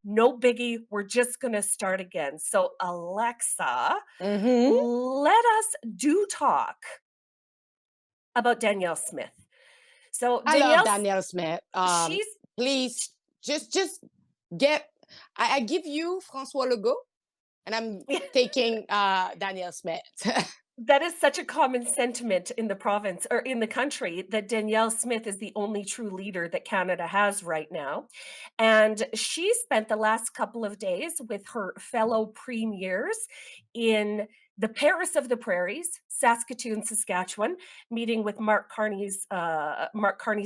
no biggie. We're just going to start again. So, Alexa, Hmm. let us do talk about Danielle Smith. So, I love Danielle Smith. she's Please, just get. I give you François Legault, and I'm taking Danielle Smith. that is such a common sentiment in the province or in the country that Danielle Smith is the only true leader that Canada has right now. And she spent the last couple of days with her fellow premiers in the Paris of the Prairies, Saskatoon, Saskatchewan, meeting with Mark Carney's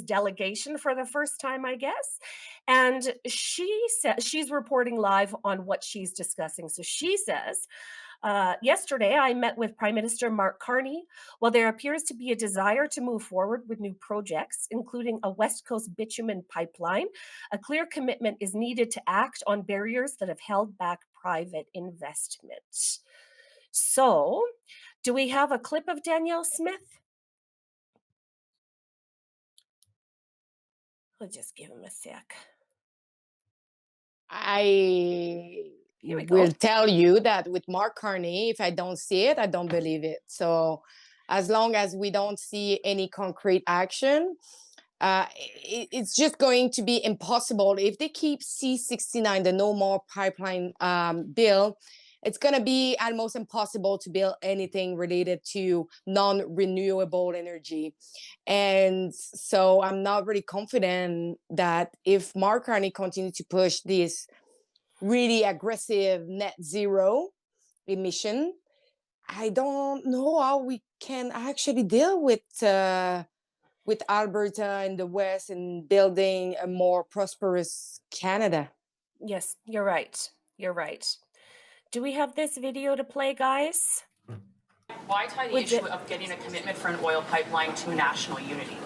delegation for the first time, I guess. And she said she's reporting live on what she's discussing. So she says yesterday, I met with Prime Minister Mark Carney. While there appears to be a desire to move forward with new projects, including a West Coast bitumen pipeline, a clear commitment is needed to act on barriers that have held back private investment. So, do we have a clip of Danielle Smith? Let's just give him a sec. I Here we will go. tell you that with Mark Carney, if I don't see it, I don't believe it. So, as long as we don't see any concrete action, it's just going to be impossible. If they keep C69, the no more pipeline bill, it's going to be almost impossible to build anything related to non-renewable energy. And so I'm not really confident that if Mark Carney continues to push this really aggressive net zero emission, I don't know how we can actually deal with Alberta in the West and building a more prosperous Canada. Yes, you're right. You're right. Do we have this video to play, guys? Why tie the Would issue it? of getting a commitment for an oil pipeline to national unity?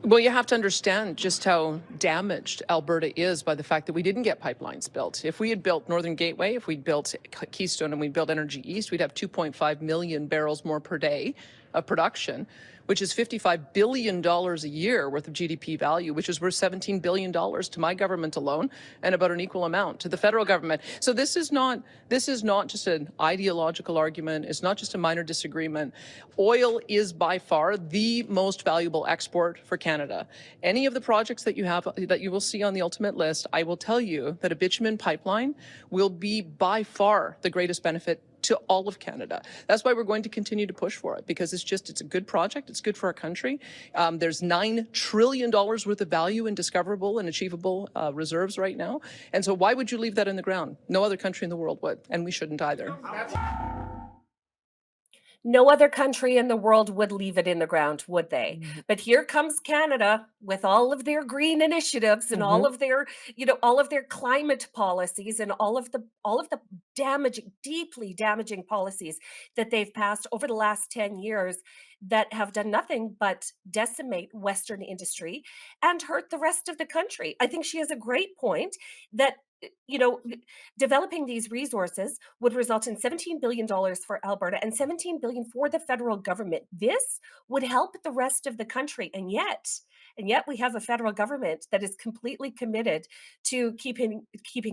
Well, you have to understand just how damaged Alberta is by the fact that we didn't get pipelines built. If we had built Northern Gateway, if we'd built Keystone and we'd built Energy East, we'd have 2.5 million barrels more per day of production, which is $55 billion a year worth of GDP value, which is worth $17 billion to my government alone and about an equal amount to the federal government. So this is not just an ideological argument. It's not just a minor disagreement. Oil is by far the most valuable export for Canada. Any of the projects that you will see on the ultimate list, I will tell you that a bitumen pipeline will be by far the greatest benefit to all of Canada. That's why we're going to continue to push for it, because it's a good project. It's good for our country. There's $9 trillion worth of value in discoverable and achievable reserves right now. And so why would you leave that in the ground? No other country in the world would, and we shouldn't either. No other country in the world would leave it in the ground, would they? But here comes Canada with all of their green initiatives and all Mm-hmm. of their, all of their climate policies and all of the damaging, deeply damaging policies that they've passed over the last 10 years that have done nothing but decimate Western industry and hurt the rest of the country. I think she has a great point that you know developing these resources would result in $17 billion for Alberta and $17 billion for the federal government. This would help the rest of the country. And yet we have a federal government that is completely committed to keeping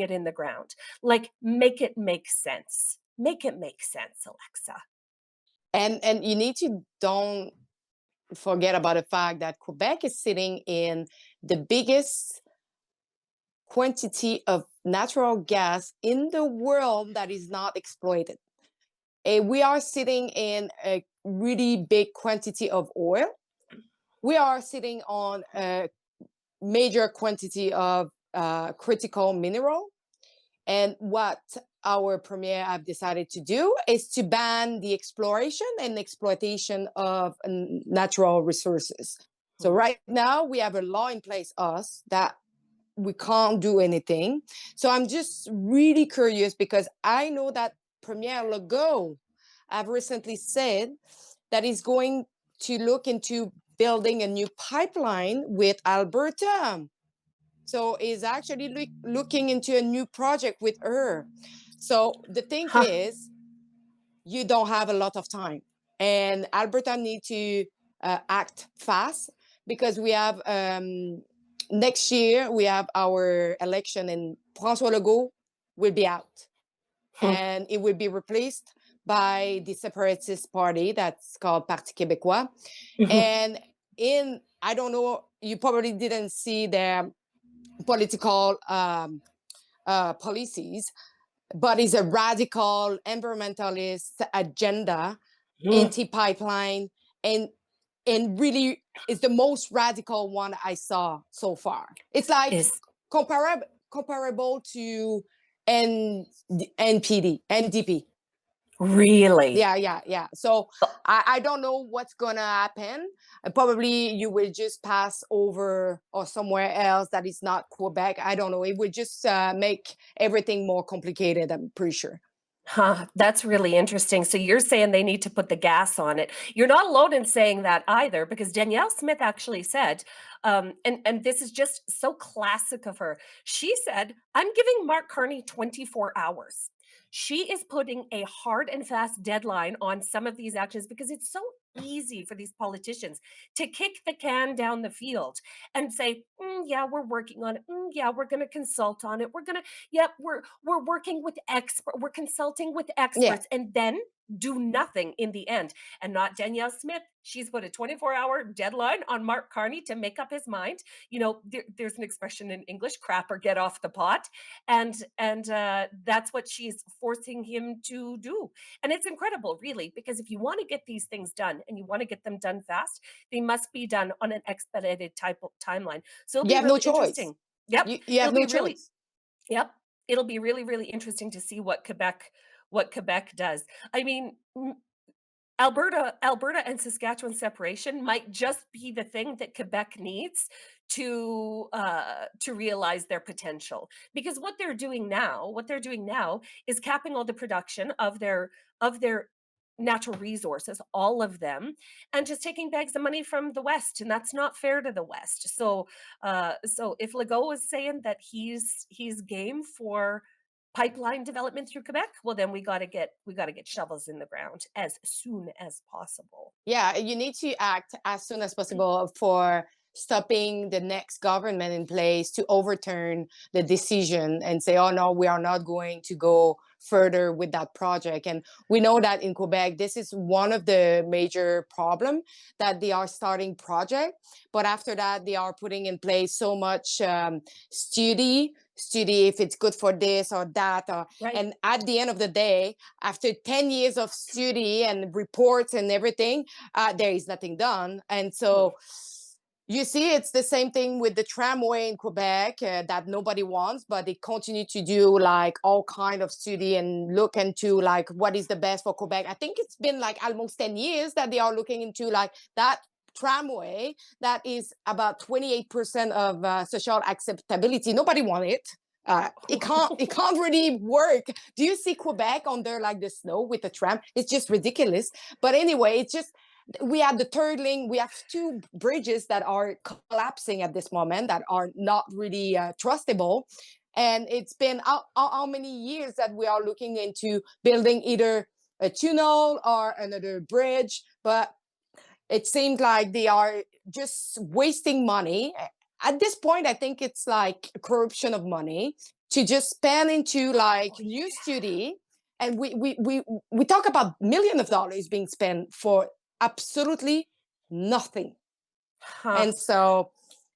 it in the ground. Like, make it make sense. Make it make sense, Alexa. And you need to don't forget about the fact that Quebec is sitting in the biggest quantity of natural gas in the world that is not exploited. We are sitting in a really big quantity of oil. We are sitting on a major quantity of critical mineral. And what our premier have decided to do is to ban the exploration and exploitation of natural resources. So Hmm. right now we have a law in place us that we can't do anything. So I'm just really curious because I know that Premier Legault have recently said that he's going to look into building a new pipeline with Alberta. So he's actually looking into a new project with her. So the thing Huh. is, you don't have a lot of time, and Alberta need to act fast because we have next year we have our election, and François Legault will be out, Hmm. and it will be replaced by the separatist party that's called Parti Québécois. And I don't know, you probably didn't see their political policies, but it's a radical environmentalist agenda, anti-pipeline, and really is the most radical one I saw so far. It's like Is comparable to NDP. really. Yeah. So I don't know what's gonna happen. Probably you will just pass over or somewhere else that is not Quebec. I don't know. It will just make everything more complicated, I'm pretty sure. Huh, that's really interesting. So you're saying they need to put the gas on it. You're not alone in saying that either, because Danielle Smith actually said, and this is just so classic of her. She said, "I'm giving Mark Carney 24 hours." She is putting a hard and fast deadline on some of these actions because it's so easy for these politicians to kick the can down the field and say, "Yeah, we're working on it. Yeah, we're going to consult on it. We're going to Yep, we're working with we're consulting with Yeah. experts," and then do nothing in the end. And not Danielle Smith. She's put a 24-hour deadline on Mark Carney to make up his mind. There's an expression in English, crap or get off the pot. And that's what she's forcing him to do. And it's incredible, really, because if you want to get these things done and you want to get them done fast, they must be done on an expedited type of timeline. So it'll You be have no really choice. interesting. Yep. You have It'll no be really choice. Yep. It'll be really, really interesting to see what Quebec does. I mean, Alberta and Saskatchewan separation might just be the thing that Quebec needs to realize their potential. Because what they're doing now is capping all the production of their natural resources, all of them, and just taking bags of money from the West, and that's not fair to the West. So if Legault is saying that he's game for pipeline development through Quebec, well then we got to get shovels in the ground as soon as possible. Yeah, you need to act as soon as possible for stopping the next government in place to overturn the decision and say, oh no, we are not going to go further with that project. And we know that in Quebec, this is one of the major problem, that they are starting project, but after that, they are putting in place so much study if it's good for this or that. Right. And at the end of the day, after 10 years of study and reports and everything, there is nothing done. And so you see, it's the same thing with the tramway in Quebec that nobody wants, but they continue to do like all kind of study and look into like what is the best for Quebec. I think it's been like almost 10 years that they are looking into like that tramway that is about 28% of social acceptability. Nobody want it. It can't really work. Do you see Quebec under like the snow with the tram? It's just ridiculous. But anyway, it's just, we have the third link. We have two bridges that are collapsing at this moment that are not really trustable. And it's been how many years that we are looking into building either a tunnel or another bridge, but it seems like they are just wasting money. At this point, I think it's like corruption of money to just spend into like new study. And we talk about millions of dollars being spent for absolutely nothing. Huh. And so,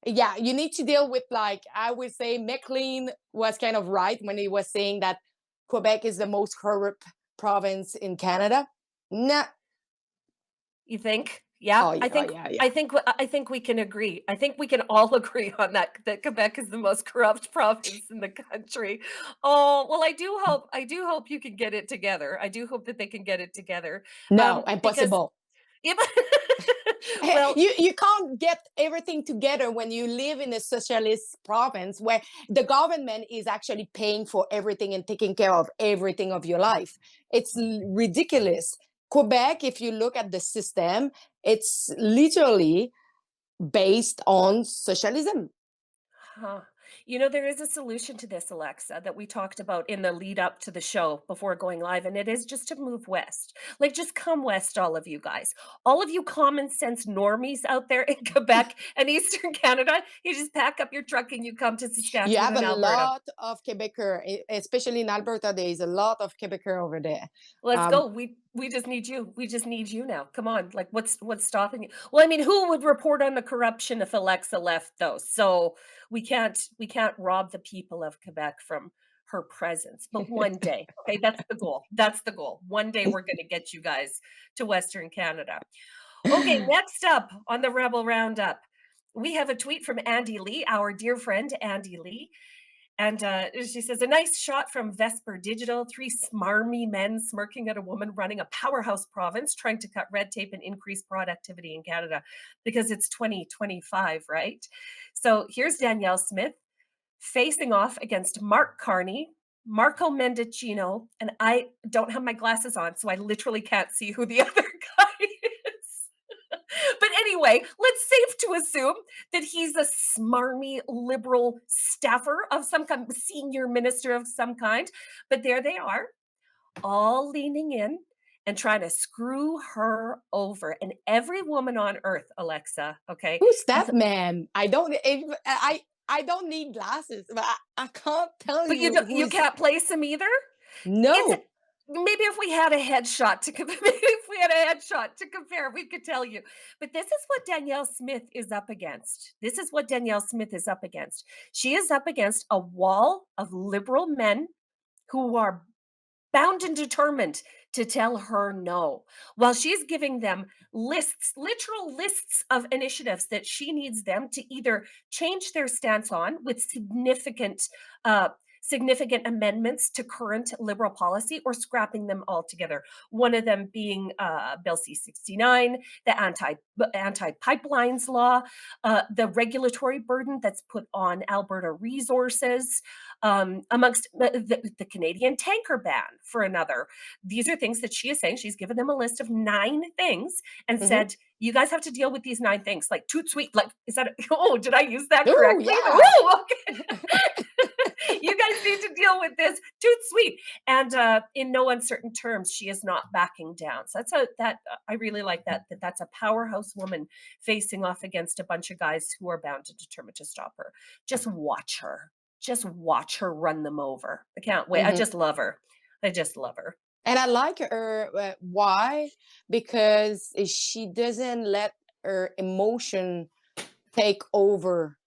yeah, you need to deal with, like, I would say McLean was kind of right when he was saying that Quebec is the most corrupt province in Canada. Nah. You think? Yeah, Oh, I yeah, think yeah, yeah. I think we can agree. I think we can all agree on that Quebec is the most corrupt province in the country. Oh, well, I do hope you can get it together. I do hope that they can get it together. No, Because impossible. yeah, well, You can't get everything together when you live in a socialist province where the government is actually paying for everything and taking care of everything of your life. It's ridiculous. Quebec, if you look at the system, it's literally based on socialism. huh. You know, there is a solution to this, Alexa, that we talked about in the lead up to the show before going live, and it is just to move west. Like, just come west, all of you guys. All of you common sense normies out there in Quebec and Eastern Canada, you just pack up your truck and you come to You Saskatchewan have a and Alberta. lot of Quebecers, especially in Alberta. There is a lot of Quebecers over there. Let's Um, go. We just need you. We just need you now. Come on. Like what's stopping you? Well, I mean, who would report on the corruption if Alexa left though? So we can't rob the people of Quebec from her presence. But one day, okay, that's the goal. That's the goal. One day we're going to get you guys to Western Canada. Okay, next up on the Rebel Roundup, we have a tweet from Andy Lee, our dear friend Andy Lee. And she says, a nice shot from Vesper Digital, three smarmy men smirking at a woman running a powerhouse province trying to cut red tape and increase productivity in Canada because it's 2025, right? So here's Danielle Smith facing off against Mark Carney, Marco Mendicino, and I don't have my glasses on, so I literally can't see who the other guy is. But anyway, let's safe to assume that he's a smarmy liberal staffer of some kind, senior minister of some kind. But there they are, all leaning in and trying to screw her over. And every woman on earth, Alexa, okay, who's has, that man? I don't need glasses, but I can't tell but you you who's. can't place him either. It's No. maybe if we had a headshot to maybe if we had a headshot to compare, we could tell you. But this is what Danielle Smith is up against. This is what Danielle Smith is up against. She is up against a wall of liberal men who are bound and determined to tell her no, while she's giving them lists, literal lists of initiatives that she needs them to either change their stance on with uh, significant amendments to current liberal policy or scrapping them altogether. One of them being Bill C-69, the anti-pipelines law, the regulatory burden that's put on Alberta resources, amongst the Canadian tanker ban for another. These are things that she is saying. She's given them a list of 9 things and Hmm. said, you guys have to deal with these 9 things. Like, toot sweet. Like, is that, oh, did I use that Oh correctly? yeah. Oh, okay. You guys need to deal with this. Toot sweet. And in no uncertain terms, she is not backing down. So I really like that's a powerhouse woman facing off against a bunch of guys who are bound and determined to stop her. Just watch her. Just watch her run them over. I can't wait. I Hmm. just love her. I just love her. And I like her. Why? Because she doesn't let her emotion take over.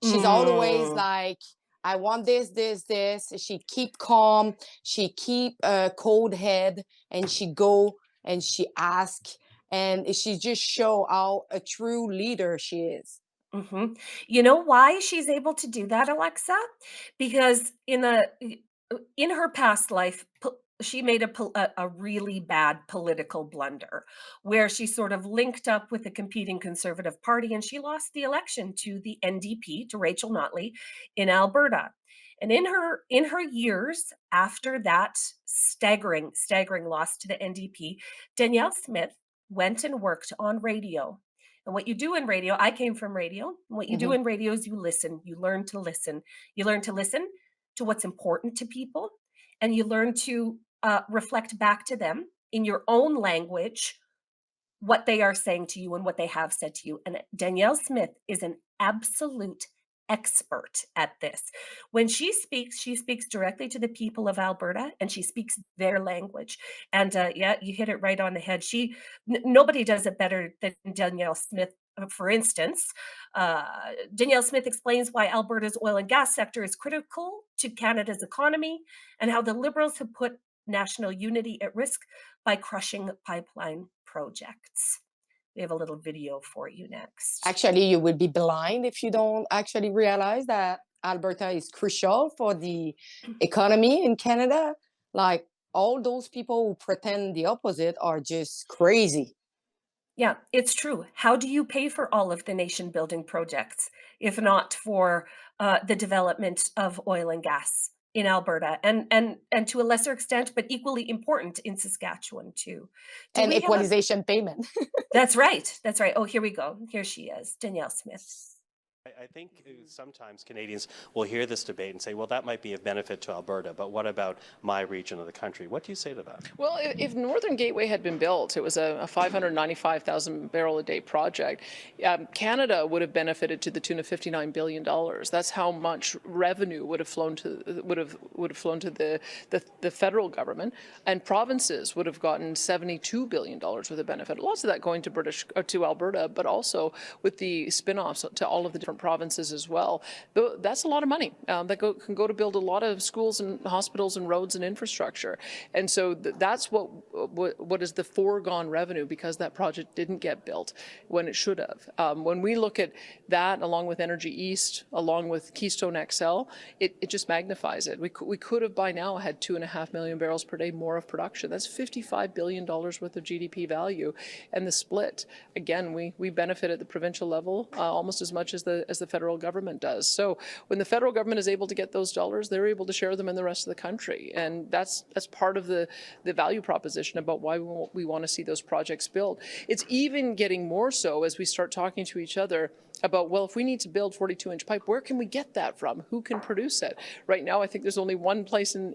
She's always Mm. like, I want this, this, this. She keep calm. She keep cold head, and she go and she ask, and she just show how a true leader she is. Mhm. You know why she's able to do that, Alexa? Because in her past life, she made a really bad political blunder where she sort of linked up with the competing Conservative Party and she lost the election to the NDP, to Rachel Notley in Alberta. And in her years after that staggering loss to the NDP, Danielle Smith went and worked on radio. And what you do in radio, I came from radio. And what you do Hmm. in radio is you listen. You learn to listen. You learn to listen to what's important to people, and you learn to reflect back to them in your own language what they are saying to you and what they have said to you. And Danielle Smith is an absolute expert at this. When she speaks directly to the people of Alberta and she speaks their language. And yeah, you hit it right on the head. Nobody does it better than Danielle Smith. For instance, Danielle Smith explains why Alberta's oil and gas sector is critical to Canada's economy and how the Liberals have put national unity at risk by crushing pipeline projects. We have a little video for you next. Actually, you will be blind if you don't actually realize that Alberta is crucial for the economy in Canada. Like, all those people who pretend the opposite are just crazy. Yeah, it's true. How do you pay for all of the nation building projects if not for the development of oil and gas in Alberta and to a lesser extent, but equally important in Saskatchewan too? Do And we have a equalization payment. That's right. That's right. Oh, here we go. Here she is, Danielle Smith. I think sometimes Canadians will hear this debate and say, well, that might be of benefit to Alberta, but what about my region of the country? What do you say to that? Well, if Northern Gateway had been built, it was a 595,000 barrel a day project. Canada would have benefited to the tune of $59 billion. That's how much revenue would have flown to the federal government, and provinces would have gotten $72 billion worth of benefit. Lots of that going to Alberta, but also with the spin-offs to all of the different provinces as well. That's a lot of money that can go to build a lot of schools and hospitals and roads and infrastructure. And so that's what is the foregone revenue because that project didn't get built when it should have. When we look at that, along with Energy East, along with Keystone XL, it just magnifies it. We could have by now had 2.5 million barrels per day more of production. That's $55 billion worth of GDP value. And the split, again, we benefit at the provincial level almost as much as the federal government does. So when the federal government is able to get those dollars, they're able to share them in the rest of the country. And that's part of the value proposition about why we want to see those projects built. It's even getting more so as we start talking to each other about, well, if we need to build 42-inch pipe, where can we get that from? Who can produce it? Right now, I think there's only one place in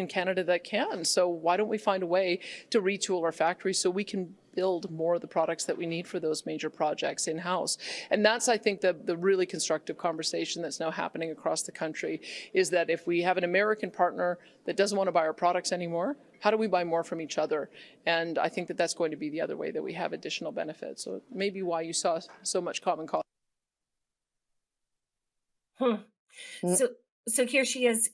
Canada that can. So why don't we find a way to retool our factories so we can build more of the products that we need for those major projects in-house? And that's, I think, the really constructive conversation that's now happening across the country, is that if we have an American partner that doesn't want to buy our products anymore, how do we buy more from each other? And I think that that's going to be the other way that we have additional benefits. So maybe why you saw so much common cause. So here she is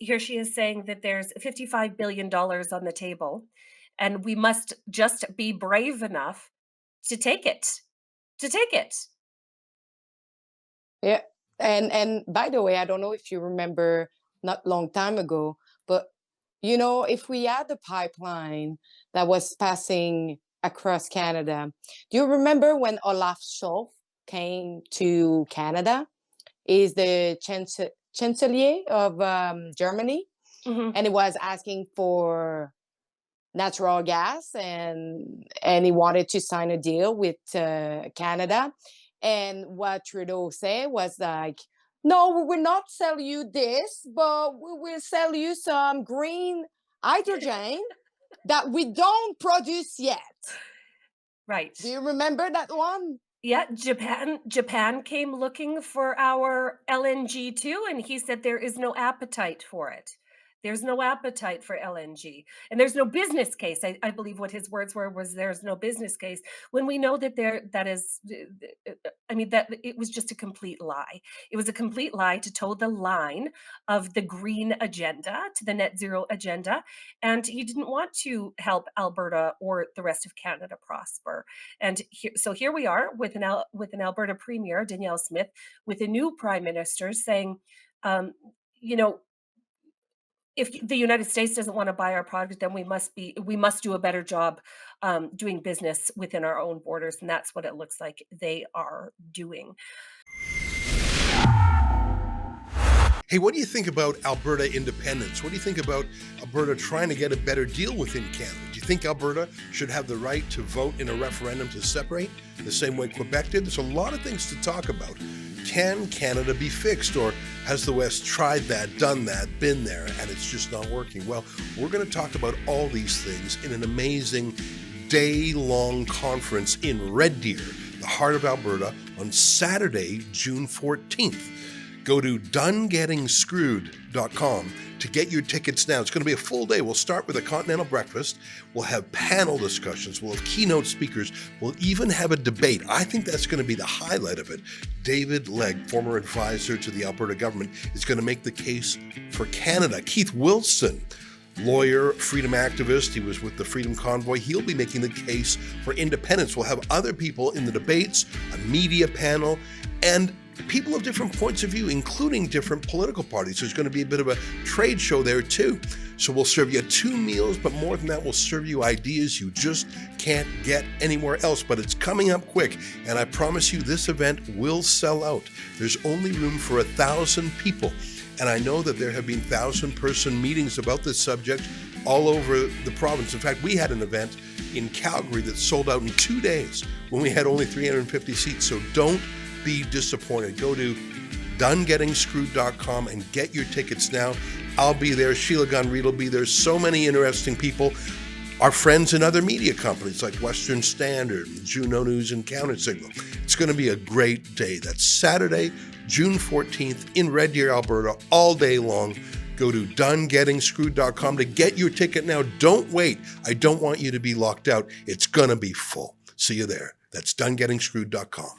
saying that there's $55 billion on the table, and we must just be brave enough to take it. Yeah. And by the way, I don't know if you remember, not long time ago, but if we had the pipeline that was passing across Canada, do you remember when Olaf Scholz came to Canada? Is the chancellor of Germany, Mhm. and he was asking for natural gas, and he wanted to sign a deal with Canada. And what Trudeau said was like, no, we will not sell you this, but we will sell you some green hydrogen that we don't produce yet. Right. Do you remember that one? Yeah, Japan came looking for our LNG too, and he said there is no appetite for it. There's no appetite for LNG, and there's no business case. I believe what his words were was there's no business case, when we know that that is, I mean, that it was just a complete lie. It was a complete lie to toe the line of the green agenda, to the net zero agenda, and he didn't want to help Alberta or the rest of Canada prosper. And so here we are with an Alberta Premier Danielle Smith, with a new Prime Minister saying, um, you know, if the United States doesn't want to buy our product, then we must do a better job doing business within our own borders, and that's what it looks like they are doing. Hey, what do you think about Alberta independence? What do you think about Alberta trying to get a better deal within Canada? Do you think Alberta should have the right to vote in a referendum to separate, the same way Quebec did? There's a lot of things to talk about. Can Canada be fixed, or has the West tried that, done that, been there, and it's just not working? Well, we're going to talk about all these things in an amazing day-long conference in Red Deer, the heart of Alberta, on Saturday, June 14th. Go to donegettingscrewed.com to get your tickets now. It's going to be a full day. We'll start with a continental breakfast. We'll have panel discussions. We'll have keynote speakers. We'll even have a debate. I think that's going to be the highlight of it. David Legg, former advisor to the Alberta government, is going to make the case for Canada. Keith Wilson, lawyer, freedom activist, he was with the Freedom Convoy. He'll be making the case for independence. We'll have other people in the debates, a media panel, and people of different points of view, including different political parties. There's going to be a bit of a trade show there too. So we'll serve you 2 meals, but more than that, we'll serve you ideas you just can't get anywhere else. But it's coming up quick, and I promise you this event will sell out. There's only room for 1,000 people. And I know that there have been 1,000-person meetings about this subject all over the province. In fact, we had an event in Calgary that sold out in 2 days when we had only 350 seats. So don't be disappointed. Go to donegettingscrewed.com and get your tickets now. I'll be there. Sheila Gunn-Reid will be there. So many interesting people. Our friends in other media companies like Western Standard, Juno News and Counter Signal. It's going to be a great day. That's Saturday, June 14th in Red Deer, Alberta, all day long. Go to donegettingscrewed.com to get your ticket now. Don't wait. I don't want you to be locked out. It's going to be full. See you there. That's donegettingscrewed.com.